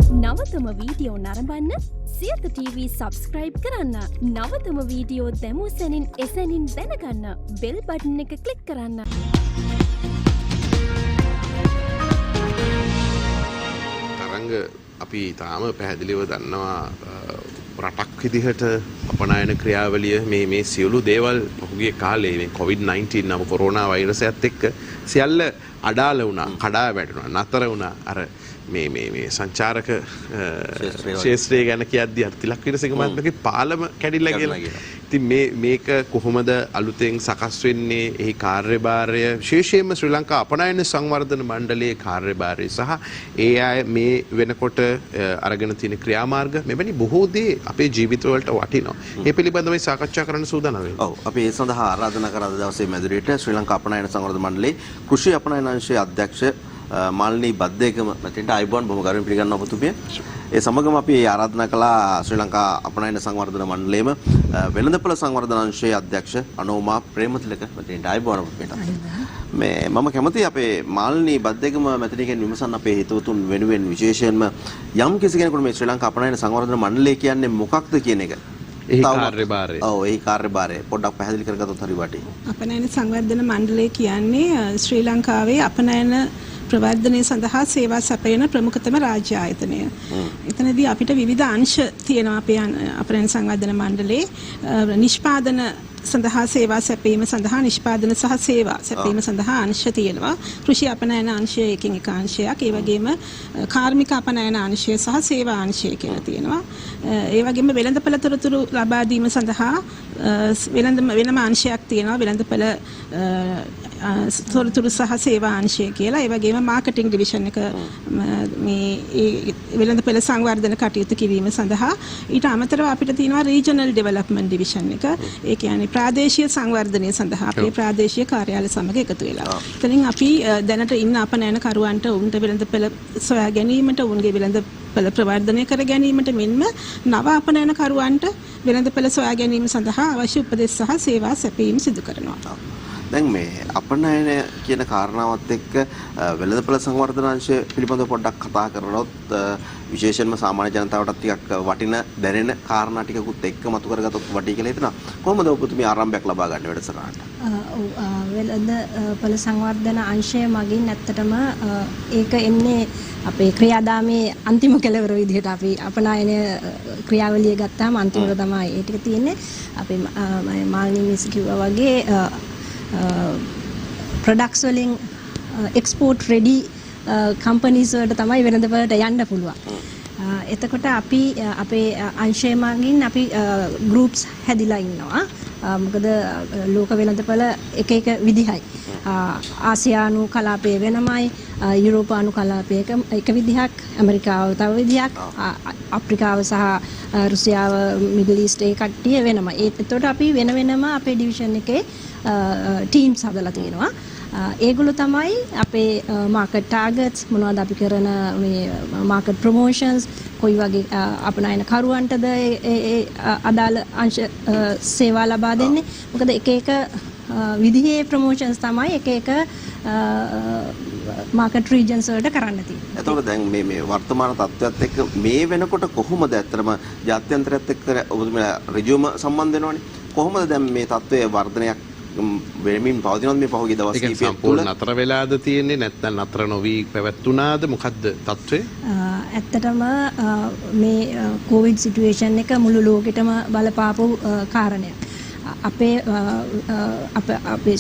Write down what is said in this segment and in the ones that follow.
නවතම video නරඹන්න Siyatha TV subscribe කරන්න. නවතම video දැමූ සැනින් එසැනින් දැනගන්න බෙල් බටන් එක ක්ලික් කරන්න. තරංග අපි තාම පැහැදිලිව දන්නවා රටක් විදිහට අපනයන ක්‍රියාවලිය මේ සියලු දේවල් පහුගිය කාලේ මේ COVID-19 නම කොරෝනා වෛරසයත් එක්ක සියල්ල අඩාල වුණා, කඩා වැටුණා, නතර වුණා. අර මේ සංචාරක ශාස්ත්‍රය ගැන කියද්දී අර තිලක් විරසික මහත්මයාගේ පාලම කැඩිලා කියලා. ඉතින් මේක කොහොමද අලුතෙන් සකස් වෙන්නේ? එහි කාර්යභාරය විශේෂයෙන්ම ශ්‍රී ලංකා අපනයන සංවර්ධන මණ්ඩලයේ කාර්යභාරය සහ ඒ අය මේ වෙනකොට අරගෙන තියෙන ක්‍රියාමාර්ග මෙවැනි බොහෝ දේ අපේ ජීවිතවලට වටිනවා. මේ පිළිබඳව සාකච්ඡා කරන්න සූදානම් වෙනවා. ඔව් අපි ඒ සඳහා ආරාධනා කරා දවසේ මැදිරියට ශ්‍රී ලංකා අපනයන සංවර්ධන මණ්ඩලයේ කෘෂි අපනයන අංශයේ අධ්‍යක්ෂ මාල්නී බද්දේකම මෙතෙන්ට අයිබෝන් බොහොම ගෞරවයෙන් පිළිගන්නවා ඔබතුමිය. ඒ සමගම අපි ආරාධනා කළා ශ්‍රී ලංකා අපනයන සංවර්ධන මණ්ඩලයේම වෙළඳපොළ සංවර්ධන අංශයේ අධ්‍යක්ෂ අනෝමා ප්‍රේමතිලක මෙතෙන්ට අයිබෝන් ඔබතුමියට. මේ මම කැමතියි අපේ මාල්නී බද්දේකම මෙතනකින් විමසන්න අපේ හිතවතුන් වෙනුවෙන් විශේෂයෙන්ම යම් කිසි කෙනෙකුට මේ ශ්‍රී ලංකා අපනයන සංවර්ධන මණ්ඩලය කියන්නේ මොකක්ද කියන එක. එහි කාර්යභාරය. ඔව් එහි කාර්යභාරය පොඩ්ඩක් පැහැදිලි කරගත්තොත් හරි වටී. අපනයන සංවර්ධන මණ්ඩලය කියන්නේ ශ්‍රී ලංකාවේ අපනයන ප්‍රවර්ධනය සඳහා සේවා සපයන ප්‍රමුඛතම රාජ්‍ය ආයතනය. එතනදී අපිට විවිධ අංශ තියෙනවා අපේ අපනයන සංවර්ධන මණ්ඩලයේ. නිෂ්පාදන සඳහා සේවා සැපීම සඳහා නිෂ්පාදන සහ සේවා සැපීම සඳහා අංශ තියෙනවා. කෘෂි අපනයන අංශය එකින් එක අංශයක්. ඒ වගේම කාර්මික අපනයන අංශය සහ සේවා අංශය කියලා තියෙනවා. ඒ වගේම වෙළඳපළ තොරතුරු ලබා දීම සඳහා වෙනම අංශයක් තියෙනවා. වෙළඳපළ තොරතුරු සහ සේවා අංශය කියලා. ඒ වගේම මාකටිං ඩිවිෂන් එක මේ වෙළඳපළ සංවර්ධන කටයුතු කිරීම සඳහා ඊට අමතරව අපිට තියෙනවා රීජනල් ඩෙවලොප්මන්ට් ඩිවිෂන් එක. ඒ කියන්නේ ප්‍රාදේශීය සංවර්ධනය සඳහා අපේ ප්‍රාදේශීය කාර්යාලය සමග එකතු වෙලා. එතනින් අපි දැනට ඉන්න අපනයන කරුවන්ට උන්ට වෙළඳපළ සොයා ගැනීමට, උන්ගේ වෙළඳපළ ප්‍රවර්ධනය කර ගැනීමට මෙන්ම නව අපනයන කරුවන්ට වෙළඳපළ සොයා ගැනීම සඳහා අවශ්‍ය උපදෙස් සහ සේවා සැපීම සිදු කරනවා. දැන් මේ අපනයන කියන කාරණාවත් එක්ක වෙළඳපළ සංවර්ධන අංශය පිළිබඳව පොඩ්ඩක් කතා කරනොත් විශේෂයෙන්ම සාමාන්‍ය ජනතාවට ටිකක් වටින දැනෙන කාරණා ටිකකුත් එක්ක මතු කරගත්තොත් වටී කියලා හිතනවා. කොහොමද ඔබතුමී ආරම්භයක් ලබා ගන්න වැඩසටහනට? වෙළඳපළ සංවර්ධන අංශය මගින් ඇත්තටම ඒක එන්නේ අපේ ක්‍රියාදාමයේ අන්තිම කෙලවර විදිහට අපි අපනයන ක්‍රියාවලිය ගත්තාම අන්තිමට තමයි ඒ ටික තියෙන්නේ. අපි මාල්නී මිස් කිව්වා වගේ ප්‍රොඩක්ට්ස් වලින් එක්ස්පෝර්ට් රෙඩි කම්පනීස් වලට තමයි වෙළඳපළට යන්න පුළුවන්. එතකොට අපි අපේ අංශය මගින් අපි ගෲප්ස් හැදිලා ඉන්නවා. මොකද ලෝක වෙළඳපළ එක එක විදිහයි. ආසියානු කලාපය වෙනමයි, යුරෝපානු කලාපය එක විදිහක්, ඇමරිකාව තව විදිහක්, අප්‍රිකාව සහ රුසියාව, මිඩල් ඊස්ට් ඒ කට්ටිය වෙනමයි. ඒතකොට අපි වෙන වෙනම අපේ ඩිවිෂන් එකේ ටීම්ස් හදලා තියෙනවා. ඒගොල්ලෝ තමයි අපේ මාකට් ටාගට්ස්, මොනවද අපි කරන මේ මාකට් ප්‍රොමෝෂන්ස්, කොයි වගේ අපනයන කරුවන්ටද ඒ අදාළ අංශ සේවා ලබා දෙන්නේ. මොකද එක එක විදිහේ ප්‍රොමෝෂන්ස් තමයි එක එක මාකට් රීජන්ස් වලට කරන්න තියෙන්නේ. එතකොට දැන් මේ වර්තමාන තත්ත්වයට එක්ක මේ වෙනකොට කොහොමද ඇත්තටම ජාත්‍යන්තරයත් එක්ක ඔබතුමා රිජියුම සම්බන්ධ වෙනවනේ. කොහොමද දැන් මේ තත්ත්වයේ වර්ධනයක් වෙමින් පවතිනවද මේ පහුගිය දවස් කිහිපය තුළ? නතර වෙලාද තියෙන්නේ නැත්නම් නතර නොවි පැවැත්ුණාද? මොකද්ද තත්ත්වය? ඇත්තටම මේ කොවිඩ් සිටුේෂන් එක මුළු ලෝකෙටම බලපාපු කාරණයක්. අපේ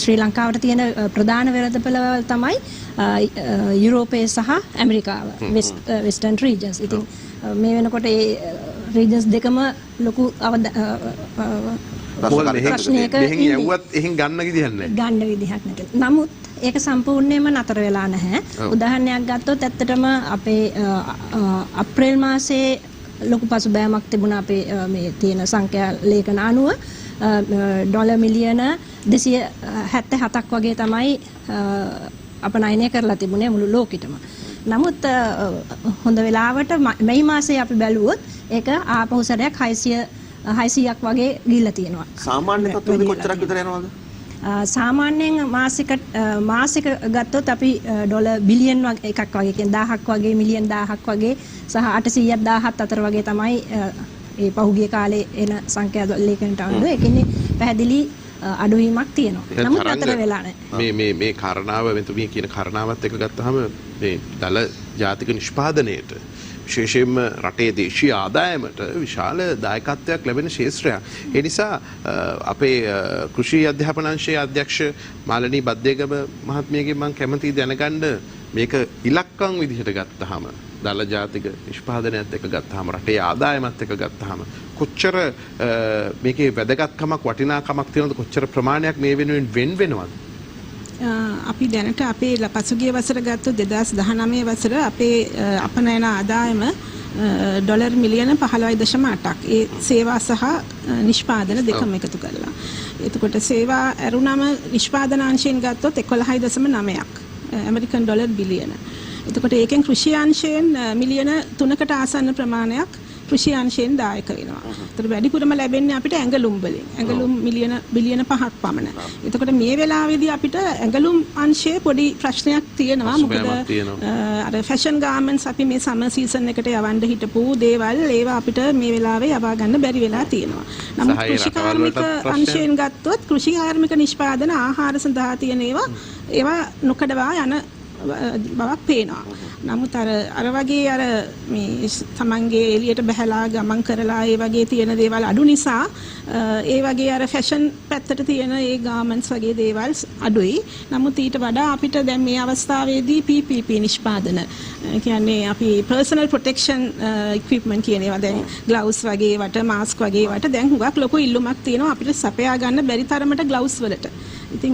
ශ්‍රී ලංකාවට තියෙන ප්‍රධාන වෙළඳපළවල් තමයි යුරෝපය සහ ඇමරිකාව, වෙස්ටර්න් රීජන්ස්. ඉතින් මේ වෙනකොට ඒ රීජන්ස් දෙකම ලොකු ප්‍රශ්නයක එහෙන් ගන්න විදිහක් නැහැ. ගන්න විදිහක් නැහැ. නමුත් ඒක සම්පූර්ණයෙන්ම නතර වෙලා නැහැ. උදාහරණයක් ගත්තොත් ඇත්තටම අපේ අප්‍රේල් මාසයේ ලොකු පසුබෑමක් තිබුණා අපේ මේ තියෙන සංඛ්‍යා ලේඛන අනුව. ඩොලර් මිලියන 277ක් වගේ තමයි අපනයනය කරලා තිබුණේ මුළු ලෝකෙටම. නමුත් හොඳ වෙලාවට මේ මාසයේ අපි බැලුවොත් ඒක ආපහු සැරයක් 600ක් වගේ ගිහිල්ලා තියෙනවා. සාමාන්‍ය තත්ත්වෙදී කොච්චරක් විතර යනවද? සාමාන්‍යයෙන් මාසික ගත්තොත් අපි ඩොලර් බිලියන් එකක් වගේ කියන්නේ 1000ක් වගේ මිලියන් 1000ක් වගේ සහ 800ක් 1000ක් අතර වගේ තමයි ඒ පහුගිය කාලේ එන සංඛ්‍යා ලේඛනට අනුව ඒ කියන්නේ පැහැදිලි අඩුවීමක් තියෙනවා. නමුත් අතර වෙලා නැහැ. මේ කාරණාව මෙතුමිය කියන කාරණාවත් එක ගත්තාම මේ දල ජාතික නිෂ්පාදනයේට විශේෂයෙන්ම රටේ දේශීය ආදායමට විශාල දායකත්වයක් ලැබෙන ක්ෂේත්‍රයක්. ඒ නිසා අපේ කෘෂි අධ්‍යාපන අංශයේ අධ්‍යක්ෂ මාලනී බද්දේගම මහත්මියගෙන් මම කැමතියි දැනගන්න මේක ඉලක්කම් විදිහට ගත්තාම දල ජාතික නිෂ්පාදනයත් එක්ක ගත්තාම රටේ ආදායමත් එක්ක ගත්තාම කොච්චර මේකේ වැදගත්කමක් වටිනාකමක් තියෙනවද කොච්චර ප්‍රමාණයක් මේ වෙනුවෙන් වෙන් වෙනවද? අපි දැනට අපේ පසුගිය වසර ගත්තොත් 2019 වසර අපේ අපනයන ආදායම ඩොලර් මිලියන 15.8ක් ඒ සේවා සහ නිෂ්පාදන දෙකම එකතු කරලා. එතකොට සේවා ඇරුණම නිෂ්පාදන අංශයෙන් ගත්තොත් 11.9ක් ඇමරිකන් ඩොලර් බිලියන. එතකොට ඒකෙන් කෘෂි අංශයෙන් මිලියන 3කට ආසන්න ප්‍රමාණයක් කෘෂි අංශයෙන් දායක වෙනවා. ඒතර වැඩිපුරම ලැබෙන්නේ අපිට ඇඟලුම් වලින්. ඇඟලුම් මිලියන බිලියන 5ක් පමණ. එතකොට මේ වෙලාවේදී අපිට ඇඟලුම් අංශයේ පොඩි ප්‍රශ්නයක් තියෙනවා. මොකද අර ෆැෂන් ගාර්මන්ට්ස් අපි මේ සමර් සීසන් එකට යවන්න හිටපු දේවල් ඒවා අපිට මේ වෙලාවේ යවා ගන්න බැරි වෙලා තියෙනවා. නමුත් කෘෂි කාර්මික අංශයෙන් ගත්තොත් කෘෂි කාර්මික නිෂ්පාදන ආහාර සඳහා තියෙන ඒවා නොකඩවා යන බවක් පේනවා. නමුත් අර වගේ අර මේ තමන්ගේ එළියට බහැලා ගමන් කරලා ඒ වගේ තියෙන දේවල් අඩු නිසා ඒ වගේ අර ෆැෂන් පැත්තට තියෙන ඒ ගාර්මන්ට්ස් වගේ දේවල් අඩුයි. නමුත් ඊට වඩා අපිට දැන් මේ අවස්ථාවේදී PPP නිෂ්පාදන කියන්නේ අපි personal protection equipment කියන ඒවා දැන් ග්ලව්ස් වගේ වට මාස්ක් වගේ වට දැන් හුඟක් ලොකු ඉල්ලුමක් තියෙනවා අපිට සපයා ගන්න බැරි තරමට ග්ලව්ස් වලට. ඉතින්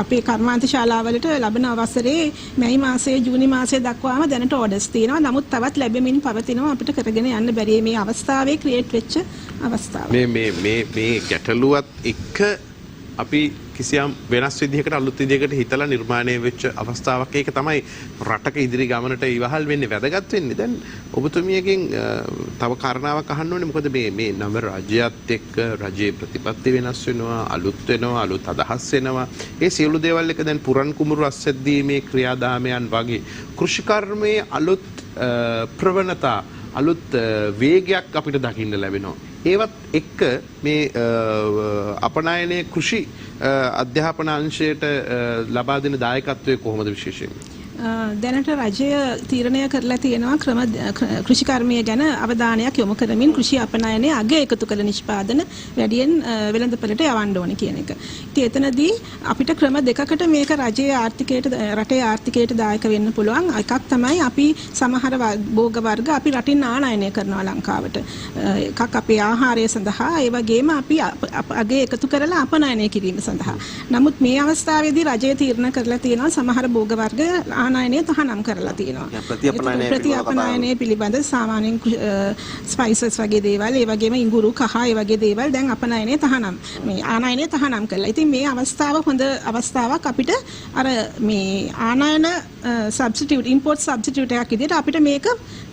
අපේ කර්මාන්ත ශාලාවලට ලබන අවසරේ මැයි මාසයේ ජූනි මාසයේ දක්වාම දැනට ඕඩර්ස් තියෙනවා. නමුත් තවත් ලැබෙමින් පවතිනවා අපිට කරගෙන යන්න බැරි මේ අවස්ථාවේ ක්‍රියේට් වෙච්ච අවස්ථාව. මේ ගැටලුවත් එක්ක අපි කිසියම් වෙනස් විදිහකට අලුත් විදිහකට හිතලා නිර්මාණය වෙච්ච අවස්ථාවක්. ඒක තමයි රටක ඉදිරි ගමනට ඉවහල් වෙන්නේ වැදගත් වෙන්නේ. දැන් ඔබතුමියගෙන් තව කාරණාවක් අහන්න ඕනේ. මොකද මේ නව රාජ්‍යයත් එක්ක රජයේ ප්‍රතිපත්ති වෙනස් වෙනවා, අලුත් වෙනවා, අලුත් අදහස් එනවා. ඒ සියලු දේවල් එක දැන් පුරන් කුඹුරු අස්සෙද්දීමේ ක්‍රියාදාමයන් වගේ කෘෂිකර්මයේ අලුත් ප්‍රවණතා අලුත් වේගයක් අපිට දකින්න ලැබෙනවා. ඒවත් එක්ක මේ අපනයනයේ කෘෂි අධ්‍යාපන අංශයට ලබා දෙන දායකත්වය කොහොමද විශේෂයෙන්? දැනට රජය තීරණය කරලා තියෙනවා කෘෂිකර්මය ගැන අවධානයක් යොමු කරමින් කෘෂි අපනයනයේ අග එකතු කළ නිෂ්පාදන වැඩියෙන් වෙළඳපළට යවන්න ඕන කියන එක. ඉතින් එතනදී අපිට ක්‍රම දෙකකට මේක රජයේ ආර්ථිකයට රටේ ආර්ථිකයට දායක වෙන්න පුළුවන්. එකක් තමයි අපි සමහර භෝග වර්ග අපි රටින් ආනයනය කරනවා ලංකාවට. එකක් අපේ ආහාරය සඳහා ඒ වගේම අපි අග එකතු කරලා අපනයනය කිරීම සඳහා. නමුත් මේ අවස්ථාවේදී රජය තීරණ කරලා තියෙනවා සමහර භෝග වර්ග ආනයනය තහනම් කරලා තියෙනවා. ප්‍රතිඅපනයනය පිළිබඳ සාමාන්‍යයෙන් ස්පයිසස් වගේ දේවල්, ඒ වගේම ඉඟුරු කහ ඒ වගේ දේවල් දැන් අපනයනය තහනම් මේ ආනයනය තහනම් කරලා. ඉතින් මේ අවස්ථාව හොඳ අවස්ථාවක් අපිට අර මේ ආනයන සබ්ස්ටිටියුට් ඉම්පෝර්ට් සබ්ස්ටිටියුට් එකක් විදිහට අපිට මේක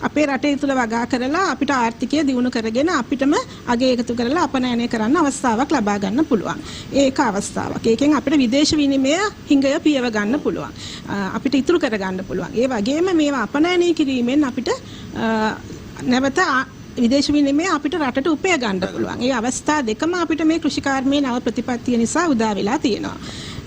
අපේ රටේ තුල වගා කරලා අපිට ආර්ථිකය දියුණු කරගෙන අපිටම අගය එකතු කරලා අපනයනය කරන්න අවස්ථාවක් ලබා ගන්න පුළුවන්. ඒක අවස්ථාවක්. ඒකෙන් අපිට විදේශ විනිමය හිඟය පියව ගන්න පුළුවන්. අපිට ඉතුරු කර ගන්න පුළුවන්. ඒ වගේම මේවා අපනයනය කිරීමෙන් අපිට නැවත විදේශ විනිමය අපිට රටට උපය ගන්න පුළුවන්. ඒ අවස්ථා දෙකම අපිට මේ කෘෂිකාර්මයේ නව ප්‍රතිපත්තිය නිසා උදා වෙලා තියෙනවා.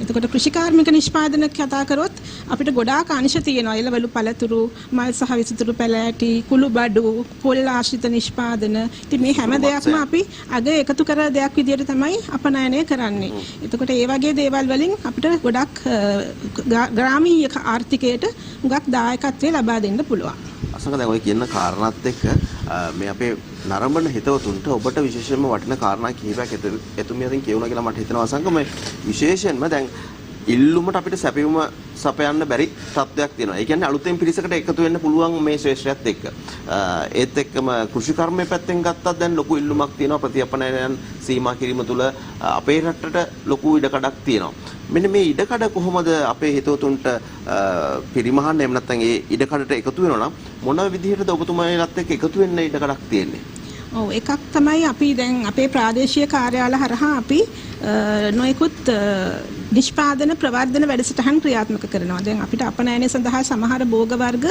එතකොට කෘෂිකාර්මික නිෂ්පාදන කතා කරොත් අපිට ගොඩාක් අංශ තියෙනවා. එළවලු පළතුරු, මල් සහ විසිතුරු පැලෑටි, කුළුබඩු, පොල් ආශ්‍රිත නිෂ්පාදන. ඉතින් මේ හැම දෙයක්ම අපි අග එකතු කර දෙයක් විදිහට තමයි අපනයනය කරන්නේ. එතකොට ඒ වගේ දේවල් වලින් අපිට ගොඩක් ග්‍රාමීය ආර්ථිකයට උගක් දායකත්වය ලබා දෙන්න පුළුවන්. අසංක දැන් ඔය කියන කාරණාත් එක්ක මේ අපේ නරඹන හිතවතුන්ට ඔබට විශේෂයෙන්ම වටින කාරණා කිහිපයක් එතුමිය අතින් කියවුණා කියලා මට හිතෙනවා අසංක මේ විශේෂයෙන්ම දැන් ඉල්ලුමට අපිට සැපයුම සපයන්න බැරි තත්ත්වයක් තියෙනවා. ඒ කියන්නේ අලුතෙන් පිරිසකට එකතු වෙන්න පුළුවන් මේ ශ්‍රේෂ්ඨයත් එක්ක. ඒත් එක්කම කෘෂිකර්මයේ පැත්තෙන් ගත්තත් දැන් ලොකු ඉල්ලුමක් තියෙනවා. ප්‍රතිඅපනයනයන් සීමා කිරීම තුළ අපේ රටට ලොකු ඉඩකඩක් තියෙනවා. මෙන්න මේ ඉඩකඩ කොහොමද අපේ හිතවතුන්ට පරිමහන්න එහෙම නැත්නම් ඒ ඉඩකඩට එකතු වෙනවා නම් මොන විදිහටද ඔබතුමාලත් එක්ක එකතු වෙන්න ඉඩකඩක් තියෙන්නේ? ඔව් එකක් තමයි අපි දැන් අපේ ප්‍රාදේශීය කාර්යාල හරහා අපි නොයෙකුත් නිෂ්පාදන ප්‍රවර්ධන වැඩසටහන් ක්‍රියාත්මක කරනවා. දැන් අපිට අපනයනය සඳහා සමහර භෝග වර්ග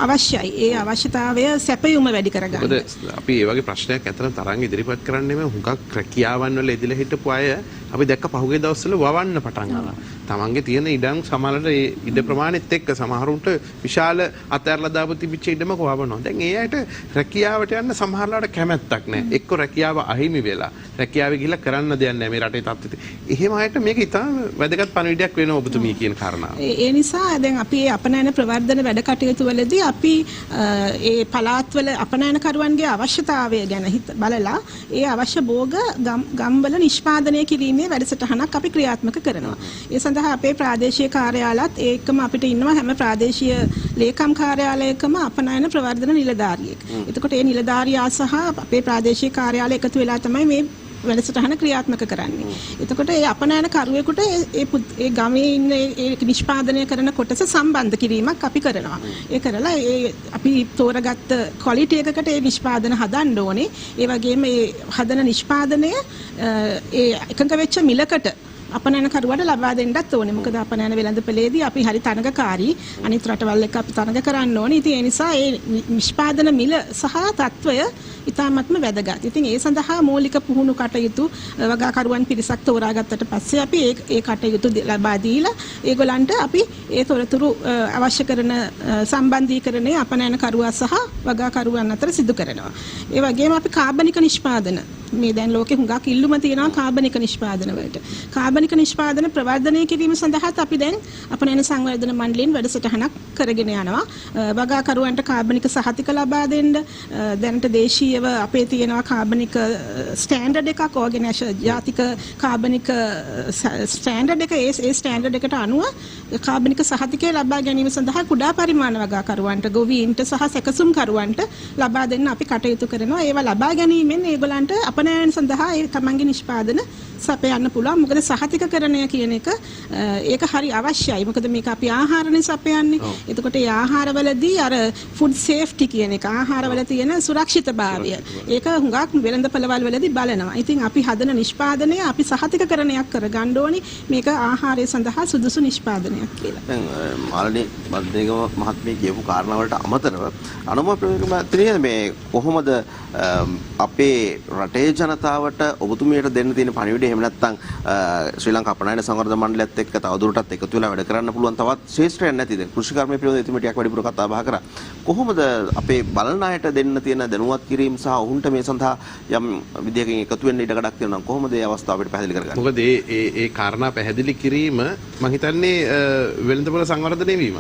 අවශ්‍යයි. ඒ අවශ්‍යතාවය සැපයුම වැඩි කරගන්න. මොකද අපි ඒ වගේ ප්‍රශ්නයක් ඇතන තරම් ඉදිරිපත් කරන්නේ මේ හුඟක් රැකියාවන් වල ඉදලා හිටපු අය අපි දැක්ක පහුගිය දවස්වල වවන්න පටන් ගන්නවා. තමන්ගේ තියෙන ඉඩම් සමහරට ඒ ඉඩ ප්‍රමාණෙත් එක්ක සමහරුන්ට විශාල අතහැරලා දාපු තිබිච්ච ඉඩමක වවනවා. දැන් ඒ අයට රැකියාවට යන්න සමහරලාට කැමැත්තක් නැහැ. එක්ක රැකියාව අහිමි වෙලා රැකියාවේ ගිහිල්ලා කරන්න දෙයක් නැහැ මේ රටේ තත්ත්වෙට. එහෙම අයට මේක ඉතාම වැදගත් පණිවිඩයක් වෙනවා ඔබතුමී කියන කාරණාව. ඒ නිසා දැන් අපි මේ අපනයන ප්‍රවර්ධන වැඩ කටයුතු වලදී අපි ඒ පළාත්වල අපනයනකරුවන්ගේ අවශ්‍යතාවය ගැන බලලා ඒ අවශ්‍ය භෝග ගම්වල නිෂ්පාදනය කිරීමේ වැඩසටහනක් අපි ක්‍රියාත්මක කරනවා. ඒ සඳහා අපේ ප්‍රාදේශීය කාර්යාලත් ඒකම අපිට ඉන්නවා හැම ප්‍රාදේශීය ලේකම් කාර්යාලයකම අපනයන ප්‍රවර්ධන නිලධාරියෙක්. එතකොට ඒ නිලධාරියා සහ අපේ ප්‍රාදේශීය කාර්යාලය එකතු වෙලා තමයි මේ වැඩසටහන ක්‍රියාත්මක කරන්නේ. එතකොට ඒ අපනයන කරුවෙකුට ඒ ගමේ ඉන්න ඒ නිෂ්පාදනය කරන කොටස සම්බන්ධ කිරීමක් අපි කරනවා. ඒ කරලා අපි තෝරගත්ත ක්වොලිටි එකකට ඒ නිෂ්පාදන හදන්න ඕනේ. ඒ වගේම ඒ හදන නිෂ්පාදනය ඒ එකඟ වෙච්ච මිලකට අපනයන කරුවට ලබා දෙන්නත් ඕනේ. මොකද අපනයන වෙළඳපොලේදී අපි හරි තරඟකාරී අනිත් රටවල් එක්ක අපි තරඟ කරන්න ඕනේ. ඉතින් ඒ නිසා ඒ නිෂ්පාදන මිල සහ තත්වය ඉතාමත්ම වැදගත්. ඉතින් ඒ සඳහා මූලික පුහුණු කටයුතු වගාකරුවන් පිරිසක් තෝරාගත්තට පස්සේ අපි ඒ කටයුතු ලබා දීලා ඒගොල්ලන්ට අපි ඒ තොරතුරු අවශ්‍ය කරන සම්බන්ධීකරණය අපනයන කරුවා සහ වගාකරුවන් අතර සිදු කරනවා. ඒ වගේම අපි කාබනික නිෂ්පාදන මේ දැන් ලෝකෙ හුඟක් ඉල්ලුම තියෙනවා කාබනික නිෂ්පාදන වලට. කාබනික නිෂ්පාදන ප්‍රවර්ධනය කිරීම සඳහාත් අපි දැන් අපනයන සංවර්ධන මණ්ඩලයෙන් වැඩසටහනක් කරගෙන යනවා. වගාකරුවන්ට කාබනික සහතික ලබා දෙන්න දැනට දේශීයව අපේ තියෙනවා කාබනික ස්ටෑන්ඩඩ් එකක් ඕගනයිසේෂන් ජාතික කාබනික ස්ටෑන්ඩඩ් එක ඒ ස්ටෑන්ඩඩ් එකට අනුව කාබනික සහතිකය ලබා ගැනීම සඳහා කුඩා පරිමාණ වගාකරුවන්ට ගොවීන්ට සහ සැකසුම් කරුවන්ට ලබා දෙන්න අපි කටයුතු කරනවා. ඒවා ලබා ගැනීමෙන් ඒගොල්ලන්ට අපනයන සඳහා ඒ තමන්ගේ නිෂ්පාදන සපයන්න පුළුවන්. මොකද සහතිකකරණය කියන එක ඒක හරි අවශ්‍යයි. මොකද මේක අපි ආහාරනේ සපයන්නේ. එතකොට ඒ ආහාරවලදී අර ෆුඩ් සේෆ්ටි කියන එක ආහාරවල තියෙන සුරක්ෂිතභාවය ඒක හුඟක් වෙළඳපළවල් වලදී බලනවා. ඉතින් අපි හදන නිෂ්පාදනය අපි සහතිකකරණයක් කරගන්න ඕනේ. මේක ආහාරය සඳහා සුදුසු නිෂ්පාදනයක් කියලා. දැන් මාළනී බද්දේගම මහත්මිය කියපු කාරණා වලට අමතරව අනුම ප්‍රවේගමත්‍රිය මේ කොහොමද අපේ රටේ ජනතාවට ඔබතුමියට දෙන්න තියෙන පණිවිඩය එහෙම නැත්නම් ශ්‍රී ලංකා අපනයන සංවර්ධන මණ්ඩලයත් එක්ක තවදුරටත් එකතු වෙලා වැඩ කරන්න පුළුවන් තවත් ශේෂ්ත්‍රයක් නැතිද? කෘෂිකර්මයේ පිළිබඳව එතුමිටියක් වැඩිපුර කතා බහ කරා. කොහොමද අපේ බලන අයට දෙන්න තියෙන දැනුවත් කිරීම සහ ඔවුන්ට මේ සඳහා යම් විදියකින් එකතු වෙන්න ඉඩකඩක් තියෙනවා නම් කොහොමද මේ අවස්ථාව අපිට පැහැදිලි කරගන්නේ? මොකද ඒ කාරණා පැහැදිලි කිරීම මම හිතන්නේ වෙළඳපොළ සංවර්ධනය වීම.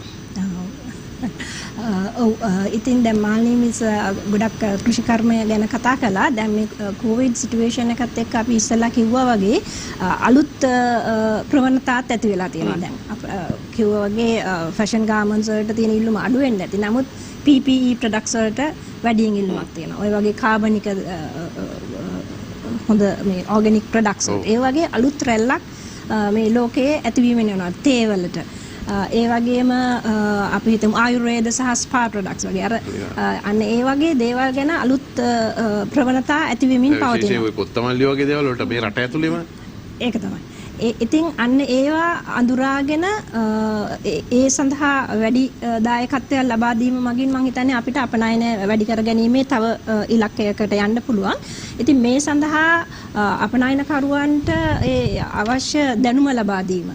ඔව් ඉතින් දැන් මාළනී මිස් ගොඩක් කෘෂිකර්මය ගැන කතා කළා. දැන් මේ කොවිඩ් සිටුේෂන් එකත් එක්ක අපි ඉස්සෙල්ලා කිව්වා වගේ අලුත් ප්‍රවණතාවක් ඇති වෙලා තියෙනවා. දැන් කිව්වා වගේ ෆැෂන් ගාර්මන්ට්ස් වලට තියෙන ඉල්ලුම අඩු වෙන්නේ නැති. නමුත් PPE ප්‍රොඩක්ට්ස් වලට වැඩියෙන් ඉල්ලුමක් තියෙනවා. ඔය වගේ කාබනික හොඳ මේ ඕගැනික් ප්‍රොඩක්ට්ස් වලට. ඒ වගේ අලුත් රැල්ලක් මේ ලෝකයේ ඇතිවීමෙන් යනවා. තේ වලට ඒ වගේම අපි හිතමු ආයුර්වේද සහ ස්පා ප්‍රොඩක්ට්ස් වගේ අර අන්න ඒ වගේ දේවල් ගැන අලුත් ප්‍රවණතා ඇති වෙමින් පවතිනවා. විශේෂයෙන් ඔය කොත්තමල්ලි වගේ දේවල් වලට මේ රට ඇතුළේම ඒක තමයි. ඉතින් අන්න ඒවා අඳුරාගෙන ඒ සඳහා වැඩි දායකත්වයක් ලබා දීම මගින් මම හිතන්නේ අපිට අපනයන වැඩි කර ගැනීමේ තව ඉලක්කයකට යන්න පුළුවන්. ඉතින් මේ සඳහා අපනයනකරුවන්ට ඒ අවශ්‍ය දැනුම ලබා දීම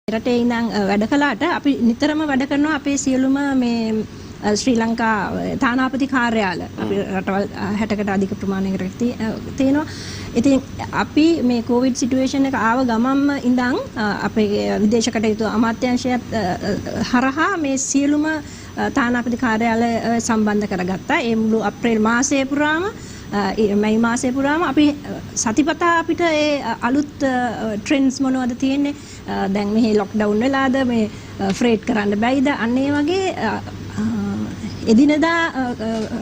රටේ ඉඳන් වැඩ කළාට අපි නිතරම වැඩ කරනවා අපේ සියලුම මේ ශ්‍රී ලංකා තානාපති කාර්යාල අපි රටවල් 60කට අධික ප්‍රමාණයකට තියෙනවා. ඉතින් අපි මේ කොවිඩ් සිටුේෂන් එක ආව ගමම්ම ඉඳන් අපේ විදේශ කටයුතු අමාත්‍යාංශයත් හරහා මේ සියලුම තානාපති කාර්යාල සම්බන්ධ කරගත්තා. ඒ මුළු අප්‍රේල් මාසයේ පුරාම මයි මාසයේ පුරාම අපි සතිපතා අපිට ඒ අලුත් ට්‍රෙන්ඩ්ස් මොනවද තියෙන්නේ දැන් මෙහි ලොක්ඩවුන් වෙලාද මේ ෆ්‍රේට් කරන්න බැයිද අන්න ඒ වගේ එදිනදා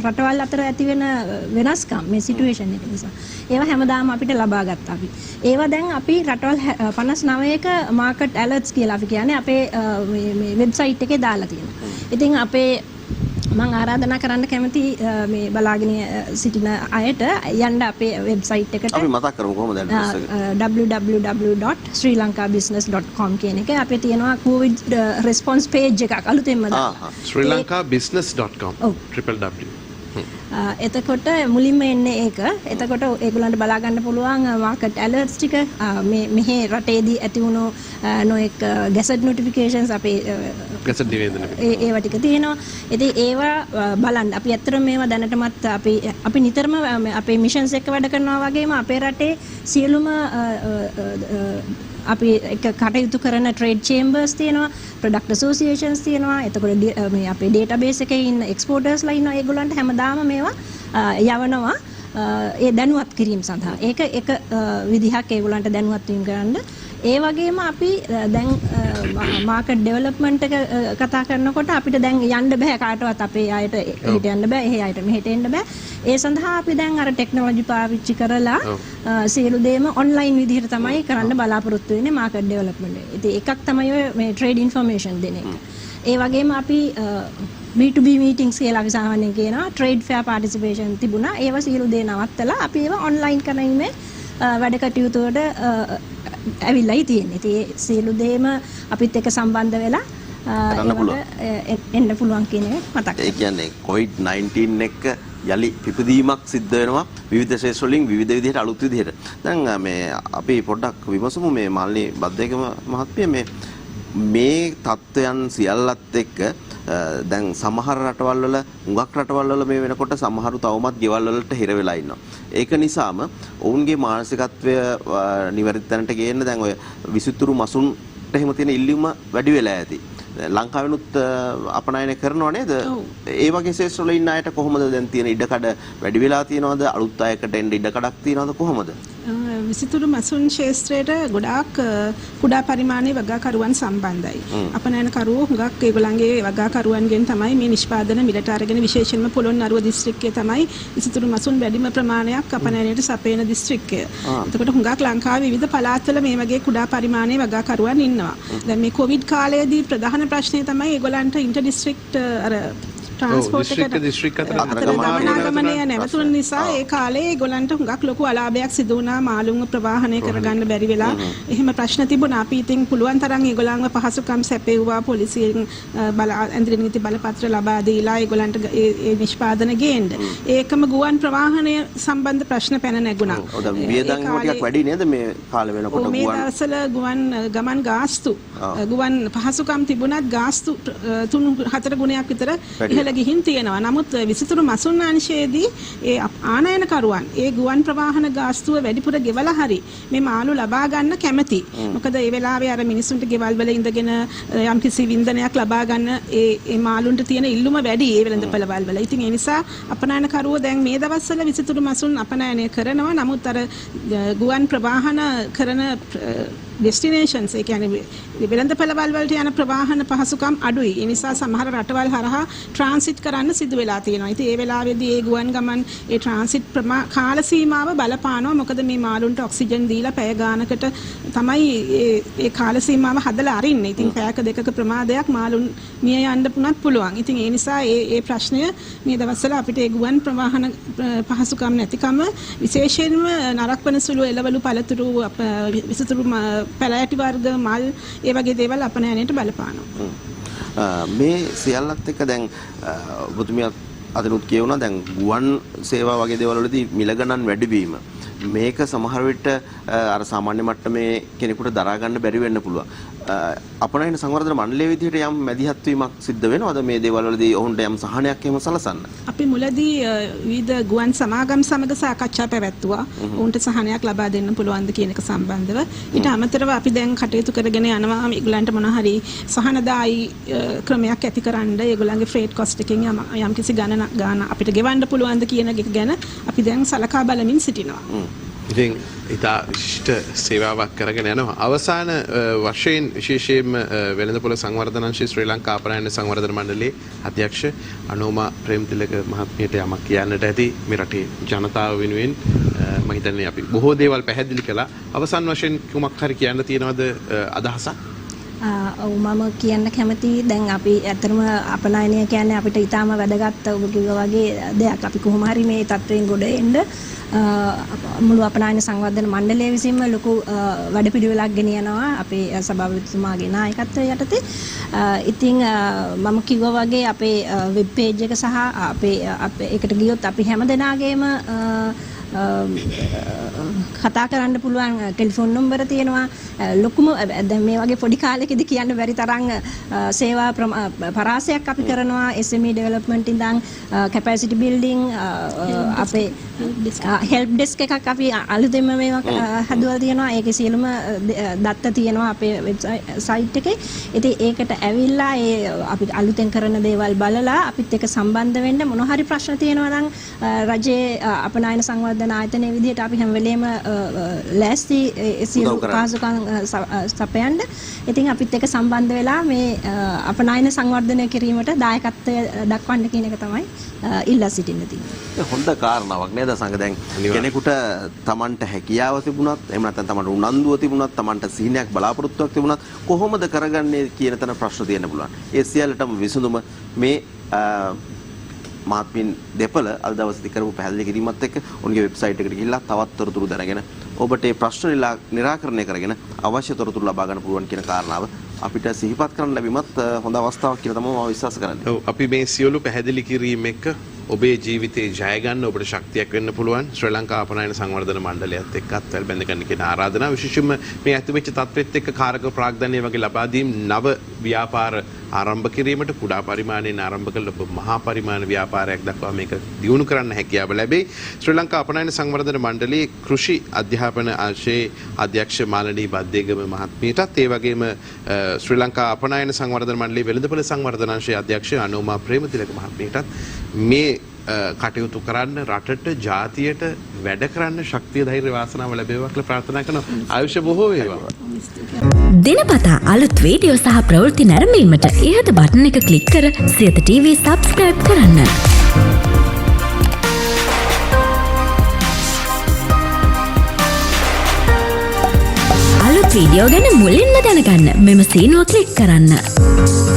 රටවල් අතර ඇති වෙන වෙනස්කම් මේ සිටුේෂන් එක නිසා ඒවා හැමදාම අපිට ලබා ගත්තා අපි. ඒවා දැන් අපි රටවල් 59ක මාකට් ඇලර්ට්ස් කියලා අපි කියන්නේ අපේ මේ වෙබ්සයිට් එකේ දාලා තියෙනවා. ඉතින් අපේ මම ආරාධනා කරන්න කැමති මේ බලාගෙන සිටින අයට යන්න අපේ වෙබ්සයිට් එකට අපි මතක් කරමු කොහොමද ඇඩ්‍රස් එක www.srilankabusiness.com කියන එක අපේ තියෙනවා COVID response page එකක් අලුතෙන්ම දාලා srilankabusiness.com www. එතකොට මුලින්ම එන්නේ ඒක. එතකොට ඒගොල්ලන්ට බලා ගන්න පුළුවන් මාකට් ඇලර්ට්ස් ටික මෙහි රටේදී ඇති වුණු නොඑක් ගැසට් නොටිෆිකේෂන්ස් අපේ ගැසට් නිවේදන ඒවා ටික තියෙනවා. ඉතින් ඒවා බලන්න. අපි ඇත්තටම මේවා දැනටමත් අපි නිතරම අපේ මිෂන්ස් එක්ක වැඩ කරනවා වගේම අපේ රටේ සියලුම අපි එක කටයුතු කරන ට්‍රේඩ් චේම්බර්ස් තියෙනවා, ප්‍රොඩක්ට් ඇසෝසියේෂන්ස් තියෙනවා. එතකොට මේ අපේ ඩේටාබේස් එකේ ඉන්න එක්ස්පෝර්ටර්ස්ලා ඉන්නවා. ඒගොල්ලන්ට හැමදාම මේවා යවනවා ඒ දැනුවත් කිරීම සඳහා. ඒක එක විදිහක් ඒගොල්ලන්ට දැනුවත් වීම කරන්න. ඒ වගේම අපි දැන් මාකට් ඩෙවලොප්මන්ට් එක කතා කරනකොට අපිට දැන් යන්න බෑ කාටවත් අපේ අයට එහෙට යන්න බෑ, එහෙ අයට මෙහෙට එන්න බෑ. ඒ සඳහා අපි දැන් අර ටෙක්නොලොජි පාවිච්චි කරලා සියලු දේම ඔන්ලයින් විදිහට තමයි කරන්න බලාපොරොත්තු වෙන්නේ මාකට් ඩෙවලොප්මන්ට් එක. ඉතින් එකක් තමයි ඔය මේ ට්‍රේඩ් ඉන්ෆර්මේෂන් දෙන එක. ඒ වගේම අපි B2B meetings කියලා අපි සාමාන්‍යයෙන් කියනවා trade fair participation තිබුණා. ඒවා සියලු දේ නවත්තලා අපි ඒවා ඔන්ලයින් කරන්නේ වැඩ කටයුතු වලට ඇවිල්ලායි තියෙන්නේ. ඉතින් ඒ සියලු දේම අපිත් එක්ක සම්බන්ධ වෙලා එන්න පුළුවන් කියන එක මතක්. ඒ කියන්නේ COVID-19 එක යලි පිපදීමක් සිද්ධ වෙනවා විවිධ ශේෂ්ත්‍ර වලින් විවිධ විදිහට අලුත් විදිහට. දැන් මේ අපි පොඩ්ඩක් විමසමු මේ මාල්නී බද්දේකම මහත්මිය මේ තත්ත්වයන් සියල්ලත් එක්ක දැන් සමහර රටවල් වල හුඟක් රටවල් වල මේ වෙනකොට සමහරු තවමත් ගෙවල් වලට හිර වෙලා ඉන්නවා. ඒක නිසාම ඔවුන්ගේ මානසිකත්වය නිවැරදි තැනට ගේන්න දැන් ඔය විසිතුරු මසුන්ට එහෙම තියෙන ඉල්ලීම වැඩි වෙලා ඇති. ලංකාවෙනුත් අපනයනය කරනවා නේද? ඒ වගේ ශේෂ්ත්‍ර වල ඉන්න අයට කොහොමද දැන් තියෙන ඉඩකඩ වැඩි වෙලා තියෙනවද? අලුත් අයකට එන්න ඉඩකඩක් තියෙනවද කොහොමද? විසිතුරු මසුන් ශේෂ්ත්‍රයට ගොඩාක් කුඩා පරිමාණයේ වගාකරුවන් සම්බන්ධයි. අපනයනකරුවෝ හුඟක් ඒගොල්ලන්ගේ වගාකරුවන්ගෙන් තමයි මේ නිෂ්පාදන මිලට අරගෙන විශේෂයෙන්ම පොළොන්නරුව දිස්ත්‍රික්කයේ තමයි විසිතුරු මසුන් වැඩිම ප්‍රමාණයක් අපනයනයට සපයන දිස්ත්‍රික්කය. එතකොට හුඟක් ලංකාවේ විවිධ පළාත්වල මේ වගේ කුඩා පරිමාණයේ වගාකරුවන් ඉන්නවා. දැන් මේ කොවිඩ් කාලයේදී ප්‍රධාන ප්‍රශ්නේ තමයි ඒගොල්ලන්ට ඉන්ටර් දිස්ත්‍රික්ට් අර ට්‍රාන්ස්පෝර්ට් එකට ගමනාගමනය නැවතුන නිසා ඒ කාලේ ඒගොල්ලන්ට හුඟක් ලොකු අලාභයක් සිදු වුණා. මාළුන්ව ප්‍රවාහනය කරගන්න බැරි වෙලා එහෙම ප්‍රශ්න තිබුණා. අපි ඉතින් පුළුවන් තරම් ඒගොල්ලන්ව පහසුකම් සැපෙව්වා. පොලිසියෙන් ඇන්ද්‍රිය නීති බලපත්‍ර ලබා දීලා ඒගොල්ලන්ට ඒ නිෂ්පාදන ගේන්න. ඒකම ගුවන් ප්‍රවාහනය සම්බන්ධ ප්‍රශ්න පැන නැගුණා. වියදම් ටිකක් වැඩි නේද මේ කාලේ වෙනකොට ගුවන්? මේ දවස්වල ගමන් ගාස්තු ගුවන් පහසුකම් තිබුණත් ගාස්තු 3-4 ගුණයක් විතර ගිහින් තියෙනවා. නමුත් විසිතුරු මසුන් අංශයේදී ඒ ආනයනකරුවන් ඒ ගුවන් ප්‍රවාහන ගාස්තුව වැඩිපුර ගෙවලා හරි මේ මාළු ලබා ගන්න කැමති. මොකද ඒ වෙලාවේ අර මිනිසුන්ට ගෙවල් වල ඉඳගෙන යම්කිසි වින්දනයක් ලබා ගන්න ඒ මාළුන්ට තියෙන ඉල්ලුම වැඩි ඒ වෙළඳපළවල් වල. ඉතින් ඒ නිසා අපනයනකරුවෝ දැන් මේ දවස්වල විසිතුරු මසුන් අපනයනය කරනවා. නමුත් අර ගුවන් ප්‍රවාහන කරන ඩෙස්ටිනේෂන්ස් ඒ කියන්නේ වෙළඳපළවල් වලට යන ප්‍රවාහන පහසුකම් අඩුයි. ඒ නිසා සමහර රටවල් හරහා ට්‍රාන්සිට් කරන්න සිදු වෙලා තියෙනවා. ඉතින් ඒ වෙලාවේදී ඒ ගුවන් ගමන් ඒ ට්‍රාන්සිට් කාල සීමාව බලපානවා. මොකද මේ මාළුන්ට ඔක්සිජන් දීලා පැය ගානකට තමයි ඒ කාල සීමාව හදලා අරින්නේ. ඉතින් පැයක දෙකක ප්‍රමාදයක් මාළුන් මිය යන්න පුළුවන්. ඉතින් ඒ නිසා ඒ ප්‍රශ්නය මේ දවස්වල අපිට ඒ ගුවන් ප්‍රවාහන පහසුකම් නැතිකම විශේෂයෙන්ම නරක වන සුළු එළවලු පළතුරු විසිතුරු පැලෑටි වර්ග මල් ඒ වගේ දේවල් අපනයනයට බලපානවා. මේ සියල්ලත් එක්ක දැන් ඔබතුමිය අදනුත් කියවුණා දැන් ගුවන් සේවා වගේ දේවල් වලදී මිල ගණන් වැඩිවීම මේක සමහර විට අර සාමාන්‍ය මට්ටමේ කෙනෙකුට දරා ගන්න බැරි වෙන්න පුළුවන්. අපනයන සංවර්ධන මණ්ඩලයේ විදිහට යම් මැදිහත් වීමක් සිද්ධ වෙනවද මේ දේවල් වලදී ඔවුන්ට යම් සහනයක් එහෙම සලසන්න? අපි මුලදී විවිධ ගුවන් සමාගම් සමග සාකච්ඡා පැවැත්තුවා. ඔවුන්ට සහනයක් ලබා දෙන්න පුළුවන්ද කියන එක සම්බන්ධව. ඊට අමතරව අපි දැන් කටයුතු කරගෙන යනවා ඒගොල්ලන්ට මොන හරි සහනදායි ක්‍රමයක් ඇතිකරන්න ඒගොල්ලන්ගේ ෆ්‍රේට් කොස්ට් එකෙන් යම් කිසි ගාන අපිට ගෙවන්න පුළුවන්ද කියන එක ගැන අපි දැන් සලකා බලමින් සිටිනවා. ඉතින් ඉතා විශිෂ්ට සේවාවක් කරගෙන යනවා. අවසාන වශයෙන් විශේෂයෙන්ම වෙළඳපොළ සංවර්ධනාංශය ශ්‍රී ලංකා අපනයන සංවර්ධන මණ්ඩලයේ අධ්‍යක්ෂ අනෝමා ප්‍රේමතිලක මහත්මියට යමක් කියන්නට ඇති මේ රටේ ජනතාව වෙනුවෙන් මම හිතන්නේ අපි බොහෝ දේවල් පැහැදිලි කළා. අවසාන වශයෙන් කුමක් හරි කියන්න තියෙනවද අදහසක්? ඔව් මම කියන්න කැමති දැන් අපි ඇත්තටම අපනයනය කියන්නේ අපිට ඊටාම වැදගත් ඔබ කිව්වා වගේ දෙයක්. අපි කොහොම හරි මේ තත්ත්වයෙන් ගොඩ එන්න මුළු අපනයන සංවර්ධන මණ්ඩලය විසින්ම ලොකු වැඩපිළිවෙලක් ගෙනියනවා අපේ සභාපතිතුමාගේ නායකත්වය යටතේ. ඉතින් මම කිව්වා වගේ අපේ වෙබ් පේජ් එක සහ අපේ ඒකට ගියොත් අපි හැමදෙනාගේම කතා කරන්න පුළුවන් ටෙලිෆෝන් නම්බර තියෙනවා. ලොකුම දැන් මේ වගේ පොඩි කාලෙකදී කියන්න බැරි තරම් සේවා පරාසයක් අපි කරනවා. SME development ඉඳන් capacity building අපේ help desk එකක් අපි අලුතෙන්ම මේවා හදුවලා තියෙනවා. ඒකේ සියලුම දත්ත තියෙනවා අපේ වෙබ්සයිට් එකේ. ඉතින් ඒකට ඇවිල්ලා අපි අලුතෙන් කරන දේවල් බලලා අපිත් එක්ක සම්බන්ධ වෙන්න මොන හරි ප්‍රශ්න තියෙනවා නම් රජයේ අපනයන සංවර්ධන ආයතනයේ විදිහට අපි හැම වෙලේම ලෑස්ති සියලු පහසුකම් සපයන්න. ඉතින් අපිත් එක්ක සම්බන්ධ වෙලා මේ අපනයන සංවර්ධනය කිරීමට දායකත්වය දක්වන්න කියන එක තමයි ඉල්ලා සිටින්න තියෙන්නේ. හොඳ කාරණාවක් නේද සංග? දැන් කෙනෙකුට Tamanට හැකියාව තිබුණත් එහෙම නැත්නම් Tamanට උනන්දුව තිබුණත් Tamanට සිහිනයක් බලාපොරොත්තුවක් තිබුණත් කොහොමද කරගන්නේ කියන තන ප්‍රශ්න තියෙන්න පුළුවන්. ඒ සියල්ලටම විසඳුම මේ මහත්මින් දෙපළ අද දවසේදී කරපු පැහැදිලි කිරීමත් එක්ක උන්ගේ වෙබ්සයිට් එකට ගිහිල්ලා තවත් තොරතුරු දැනගෙන ඔබට මේ ප්‍රශ්න निराකරණය කරගෙන අවශ්‍ය තොරතුරු ලබා ගන්න පුළුවන් කියන කාරණාව අපිට සිහිපත් කරන්න ලැබීමත් හොඳ අවස්ථාවක් කියලා තමයි මම විශ්වාස කරන්නේ. ඔව් අපි මේ සියලු පැහැදිලි කිරීම එක්ක ඔබේ ජීවිතේ ජය ගන්න ඔබට ශක්තියක් වෙන්න පුළුවන්. ශ්‍රී ලංකා අපනයන සංවර්ධන මණ්ඩලයත් එක්ක අත්වැල් බැඳ ගන්න කියන ආරාධනාව විශේෂයෙන්ම මේ ඇතිවෙච්ච තත්ත්වෙත් එක්ක කාරක ප්‍රාග්ධනය වගේ ලබා දීම් නව ව්‍යාපාර ආරම්භ කිරීමට කුඩා පරිමාණයෙන් ආරම්භ කළ මහා පරිමාණ ව්‍යාපාරයක් දක්වා මේක දියුණු කරන්න හැකියාව ලැබේ. ශ්‍රී ලංකා අපනයන සංවර්ධන මණ්ඩලයේ කෘෂි අධ්‍යාපන අංශයේ අධ්‍යක්ෂ මාලනී බද්දේගම මහත්මියටත් ඒ වගේම ශ්‍රී ලංකා අපනයන සංවර්ධන මණ්ඩලයේ වෙළඳපොළ සංවර්ධන අංශයේ අධ්‍යක්ෂ අනෝමා ප්‍රේමතිලක මහත්මියටත් මේ කටයුතු කරන්න රටට ජාතියට වැඩ කරන්න ශක්තිය ධෛර්ය වාසනාව ලැබේවා කියලා ප්‍රාර්ථනා කරනවා. ආයුෂ බොහෝ වේවා. දිනපතා අලුත් වීඩියෝ සහ ප්‍රවෘත්ති නැරඹීමට ඉහත බටන් එක ක්ලික් කර සියත TV subscribe කරන්න. අලුත් වීඩියෝ ගැන මුලින්ම දැනගන්න මෙම සීනුව ක්ලික් කරන්න.